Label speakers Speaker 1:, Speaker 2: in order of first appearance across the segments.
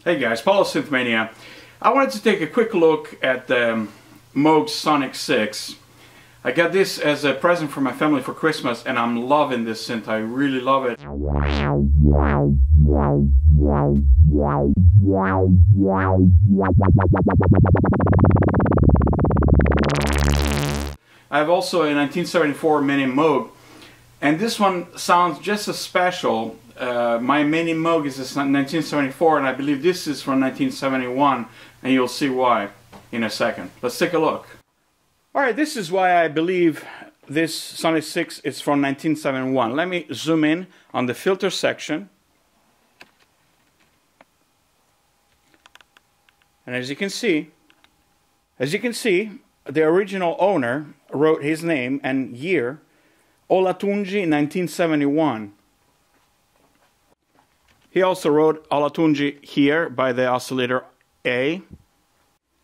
Speaker 1: Hey guys, Paul of Synthmania. I wanted to take a quick look at the Moog Sonic 6. I got this as a present for my family for Christmas and I'm loving this synth. I really love it. I have also a 1974 Mini Moog, and this one sounds just as special. My Mini Moog is 1974 and I believe this is from 1971, and you'll see why in a second. Let's take a look. Alright, this is why I believe this Sonic 6 is from 1971. Let me zoom in on the filter section. And as you can see, the original owner wrote his name and year, Olatunji 1971. He also wrote Olatunji here by the oscillator A.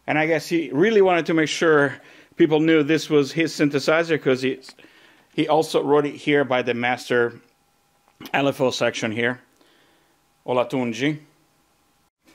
Speaker 1: And I guess he really wanted to make sure people knew this was his synthesizer, because he also wrote it here by the master LFO section here, Olatunji.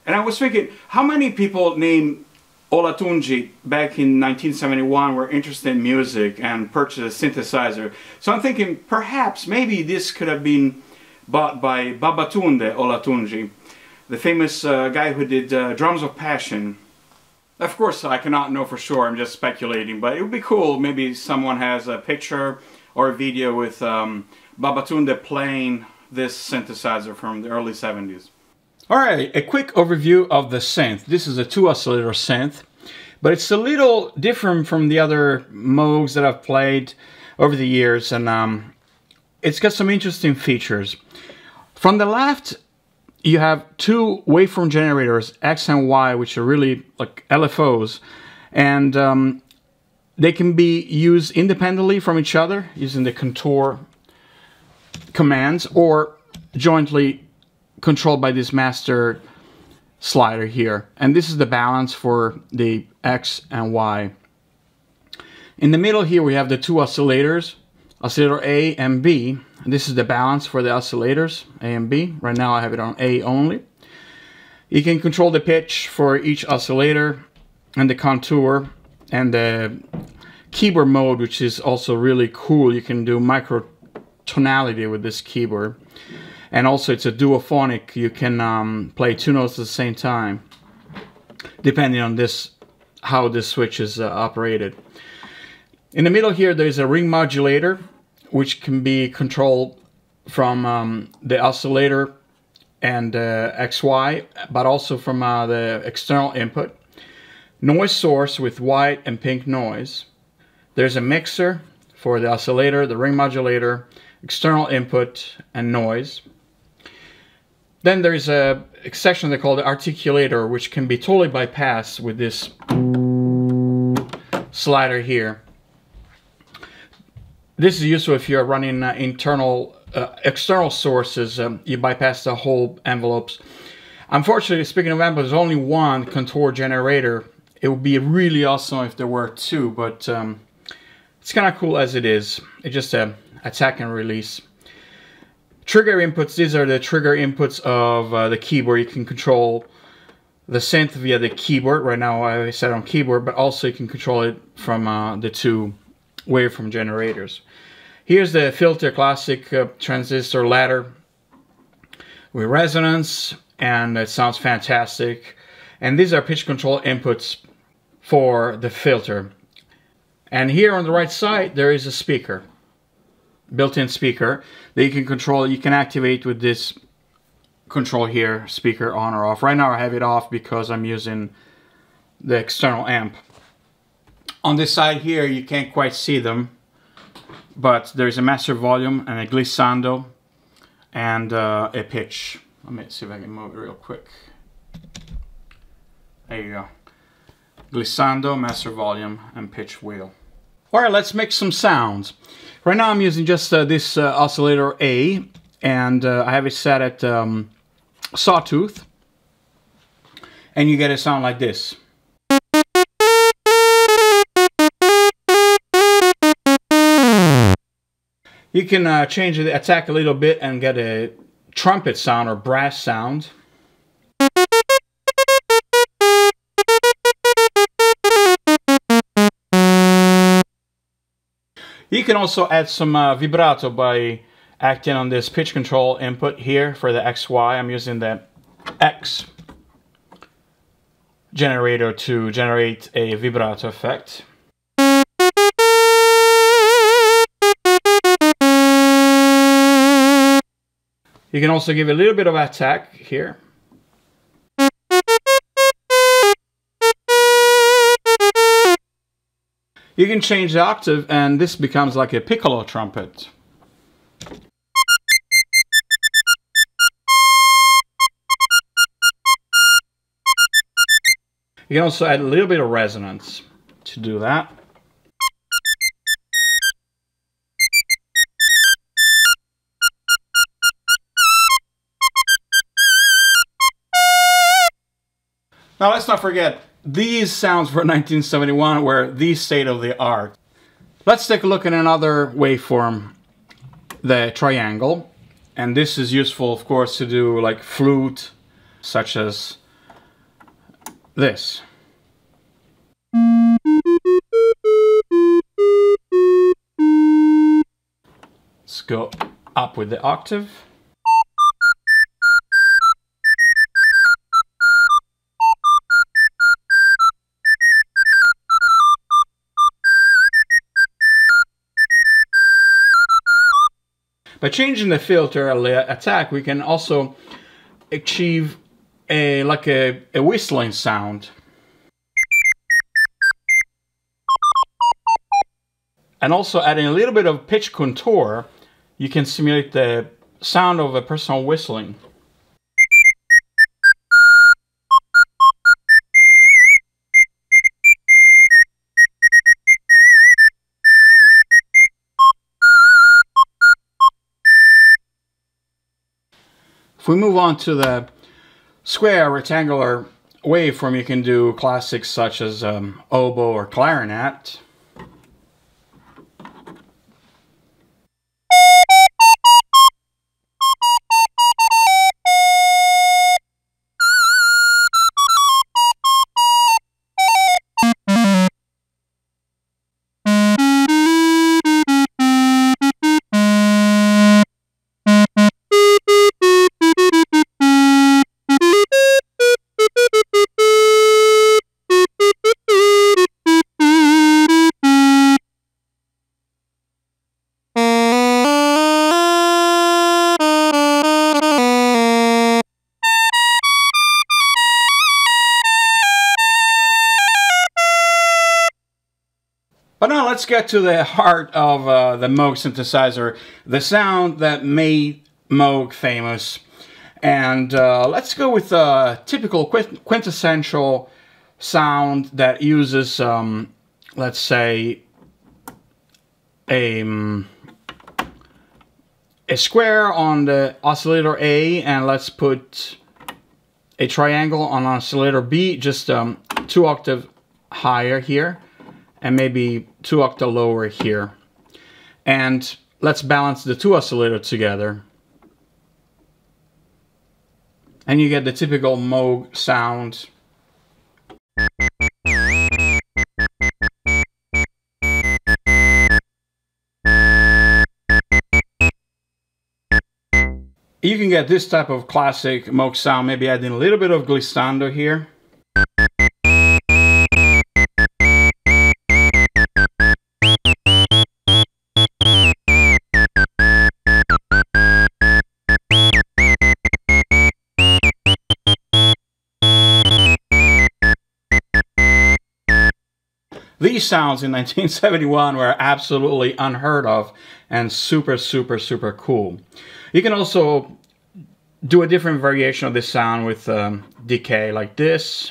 Speaker 1: And I was thinking, how many people named Olatunji back in 1971 were interested in music and purchased a synthesizer? So I'm thinking perhaps maybe this could have been bought by Babatunde Olatunji, the famous guy who did Drums of Passion. Of course, I cannot know for sure, I'm just speculating, but it would be cool. Maybe someone has a picture or a video with Babatunde playing this synthesizer from the early 70s. Alright, a quick overview of the synth. This is a 2-oscillator synth, but it's a little different from the other Moogs that I've played over the years, and it's got some interesting features. From the left, you have two waveform generators, X and Y, which are really like LFOs, and they can be used independently from each other using the contour commands, or jointly controlled by this master slider here. And this is the balance for the X and Y. In the middle here we have the two oscillators, oscillator A and B. And this is the balance for the oscillators, A and B. Right now I have it on A only. You can control the pitch for each oscillator, and the contour, and the keyboard mode, which is also really cool. You can do microtonality with this keyboard. And also it's a duophonic. You can play two notes at the same time, depending on how this switch is operated. In the middle here there's a ring modulator, which can be controlled from the oscillator and XY, but also from the external input. Noise source with white and pink noise. There's a mixer for the oscillator, the ring modulator, external input, and noise. Then there's a section they call the articulator, which can be totally bypassed with this slider here. This is useful if you're running external sources. You bypass the whole envelopes. Unfortunately, speaking of envelopes, there's only one contour generator. It would be really awesome if there were two, but it's kind of cool as it is. It's just a attack and release. Trigger inputs, these are the trigger inputs of the keyboard. You can control the synth via the keyboard. Right now I set on keyboard, but also you can control it from the two waveform generators. Here's the filter, classic transistor ladder with resonance, and it sounds fantastic. And these are pitch control inputs for the filter. And here on the right side there is a speaker, built-in speaker that you can control. You can activate with this control here, speaker on or off. Right now I have it off because I'm using the external amp. On this side here you can't quite see them, but there's a master volume and a glissando and a pitch. Let me see if I can move it real quick. There you go. Glissando, master volume, and pitch wheel. Alright, let's make some sounds. Right now I'm using just this oscillator A, and I have it set at sawtooth, and you get a sound like this. You can change the attack a little bit and get a trumpet sound or brass sound. you can also add some vibrato by acting on this pitch control input here for the XY. I'm using the X generator to generate a vibrato effect. You can also give a little bit of attack here. You can change the octave and this becomes like a piccolo trumpet. You can also add a little bit of resonance to do that. Now let's not forget, these sounds for 1971 were the state of the art. Let's take a look at another waveform, the triangle. And this is useful, of course, to do like flute, such as this. Let's go up with the octave. By changing the filter attack, we can also achieve a whistling sound. And also adding a little bit of pitch contour, you can simulate the sound of a person whistling. If we move on to the square rectangular waveform, you can do classics such as oboe or clarinet. But now let's get to the heart of the Moog synthesizer, the sound that made Moog famous. And let's go with a typical quintessential sound that uses, let's say, a square on the oscillator A, and let's put a triangle on oscillator B, just 2 octaves higher here, and maybe 2 octaves lower here. And let's balance the 2 oscillators together. And you get the typical Moog sound. You can get this type of classic Moog sound, maybe adding a little bit of glissando here. These sounds in 1971 were absolutely unheard of and super, super, super cool. You can also do a different variation of this sound with decay like this.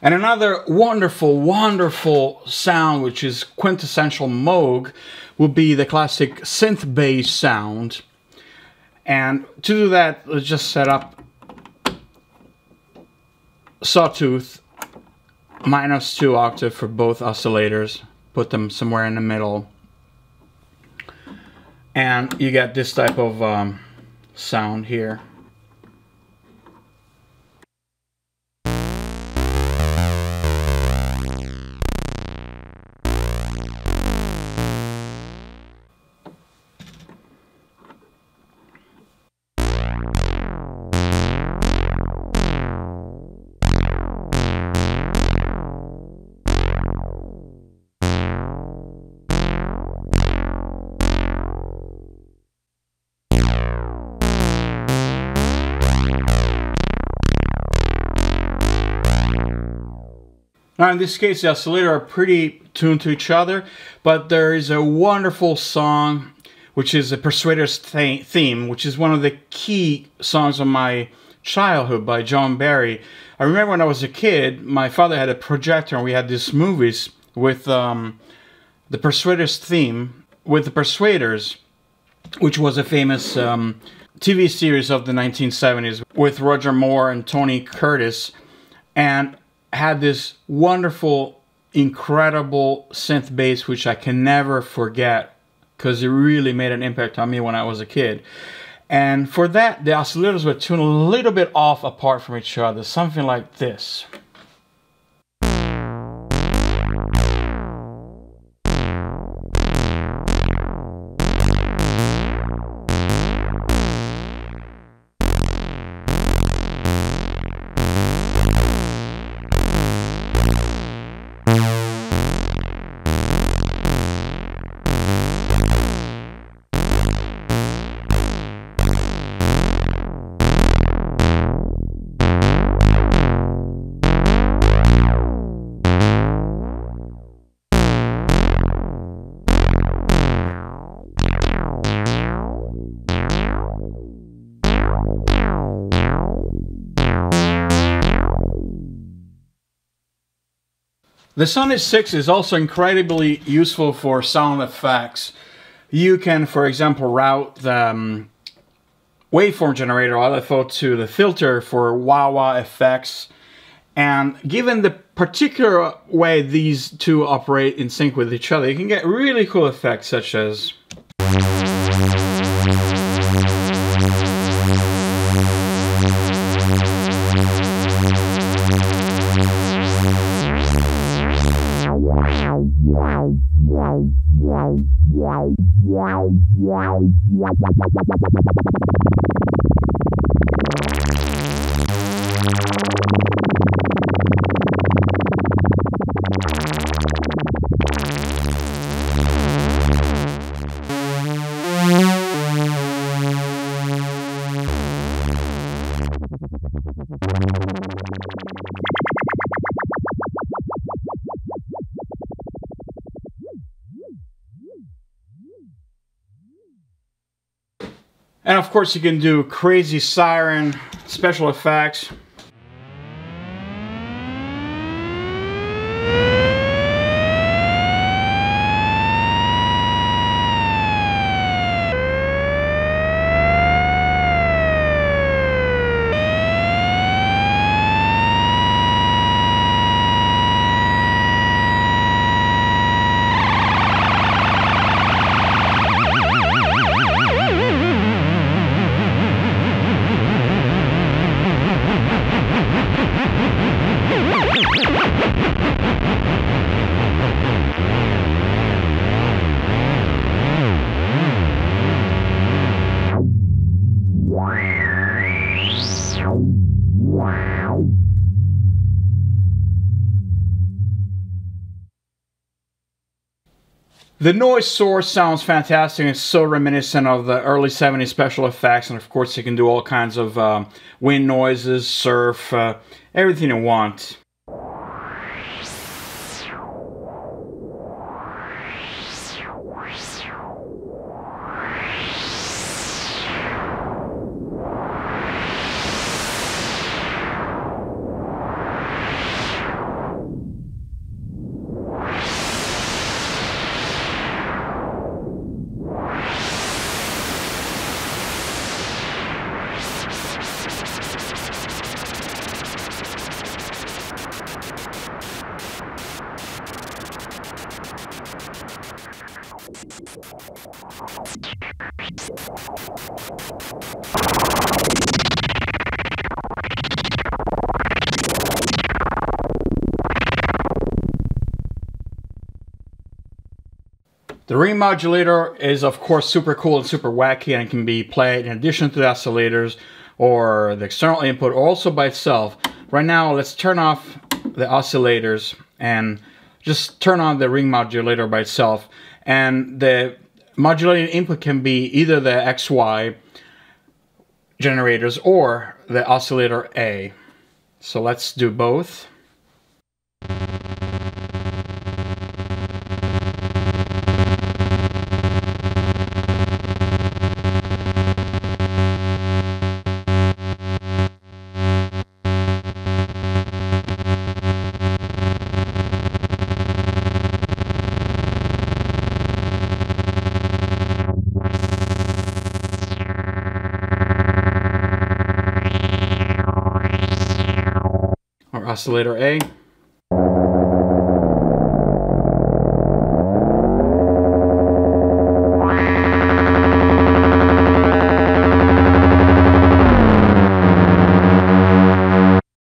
Speaker 1: And another wonderful, wonderful sound, which is quintessential Moog, would be the classic synth bass sound. And to do that, let's just set up sawtooth -2 octave for both oscillators. Put them somewhere in the middle. And you get this type of sound here. Now in this case, the oscillators are pretty tuned to each other, but there is a wonderful song, which is a Persuader's Theme, which is one of the key songs of my childhood by John Barry. I remember when I was a kid, my father had a projector and we had these movies with the Persuader's Theme, with the Persuaders, which was a famous TV series of the 1970s with Roger Moore and Tony Curtis, and had this wonderful, incredible synth bass, which I can never forget because it really made an impact on me when I was a kid. And for that, the oscillators were tuned a little bit off apart from each other, something like this. The Sonic 6 is also incredibly useful for sound effects. You can, for example, route the waveform generator or LFO to the filter for wah-wah effects. And given the particular way these two operate in sync with each other, you can get really cool effects such as and of course you can do crazy siren special effects. The noise source sounds fantastic. It's so reminiscent of the early 70s special effects, and of course you can do all kinds of wind noises, surf, everything you want. The ring modulator is of course super cool and super wacky, and can be played in addition to the oscillators or the external input, or also by itself. Right now, let's turn off the oscillators and just turn on the ring modulator by itself. And the modulating input can be either the XY generators or the oscillator A. So let's do both. Or oscillator A.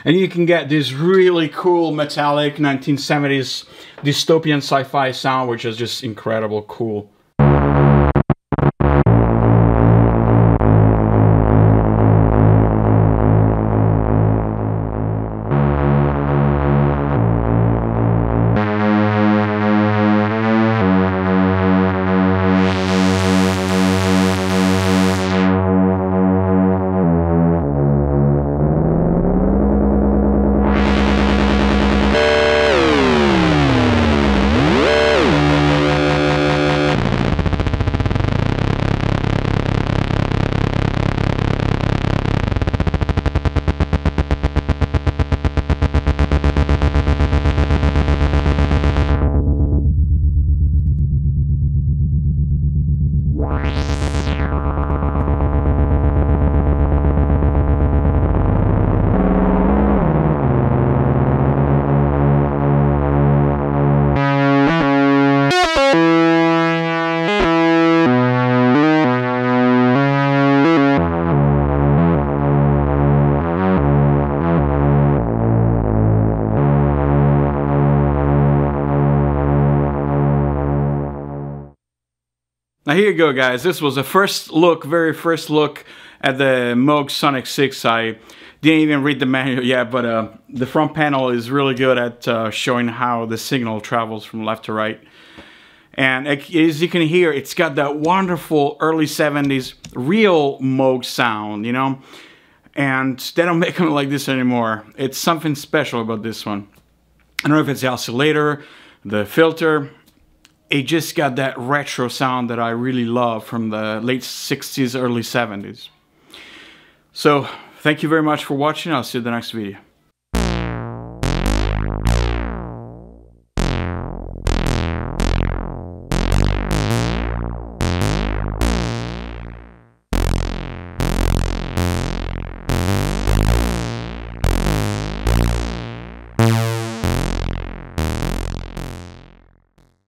Speaker 1: And you can get this really cool metallic 1970s dystopian sci-fi sound, which is just incredible cool. Now here you go, guys. This was the very first look at the Moog Sonic 6. I didn't even read the manual yet, but the front panel is really good at showing how the signal travels from left to right. And as you can hear, it's got that wonderful early 70s real Moog sound, you know? And they don't make them like this anymore. It's something special about this one. I don't know if it's the oscillator, the filter. It just got that retro sound that I really love from the late 60s, early 70s. So, thank you very much for watching. I'll see you in the next video.